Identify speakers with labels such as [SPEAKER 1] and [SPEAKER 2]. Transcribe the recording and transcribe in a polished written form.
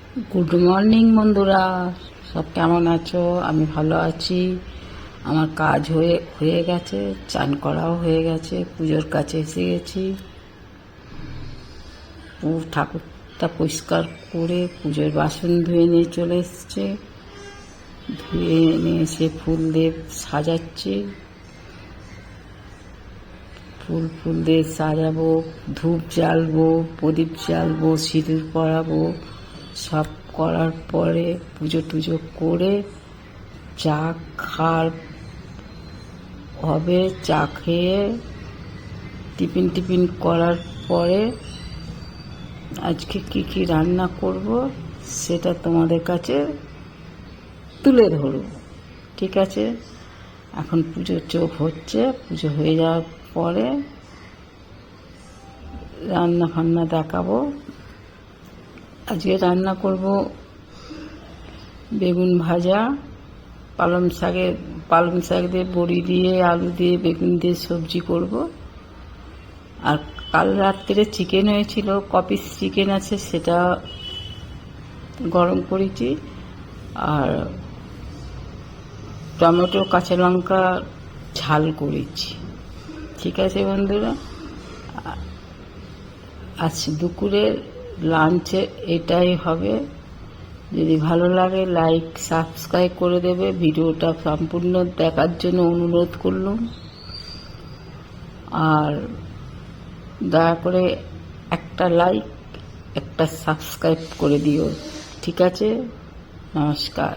[SPEAKER 1] Good morning বন্ধুরা, সব কেমন আছো? আমি ভালো আছি। আমার কাজ হয়ে গেছে, চান করাও হয়ে গেছে, পুজোর কাছে এসে গেছি। ঠাকুরটা পরিষ্কার করে পুজোর বাসন ধুয়ে নিয়ে চলে এসছে। ধুয়ে এনে এসে ফুল দিয়ে সাজাচ্ছি। ফুল দিয়ে সাজাবো, ধূপ জ্বালবো, প্রদীপ জ্বালবো, সিঁদুর পরাবো। সব করার পরে পুজো করে চা খাওয়ার হবে। চা খেয়ে টিফিন করার পরে আজকে কি রান্না করব সেটা তোমাদের কাছে তুলে ধরব। ঠিক আছে, এখন পুজোর চোখ হচ্ছে। পুজো হয়ে যাওয়ার পরে রান্না দেখাবো। আজকে রান্না করব বেগুন ভাজা, পালং শাক দিয়ে, বড়ি দিয়ে, আলু দিয়ে, বেগুন দিয়ে সবজি করব। আর কাল রাত্রে চিকেন হয়েছিল, কপিস চিকেন আছে, সেটা গরম করেছি। আর টমেটো কাঁচা লঙ্কা ঝাল করেছি। ঠিক আছে বন্ধুরা, আজ দুপুরের লাঞ্চে এটাই হবে। যদি ভালো লাগে লাইক সাবস্ক্রাইব করে দেবে। ভিডিওটা সম্পূর্ণ দেখার জন্য অনুরোধ করলাম। আর দয়া করে একটা লাইক, একটা সাবস্ক্রাইব করে দিও। ঠিক আছে, নমস্কার।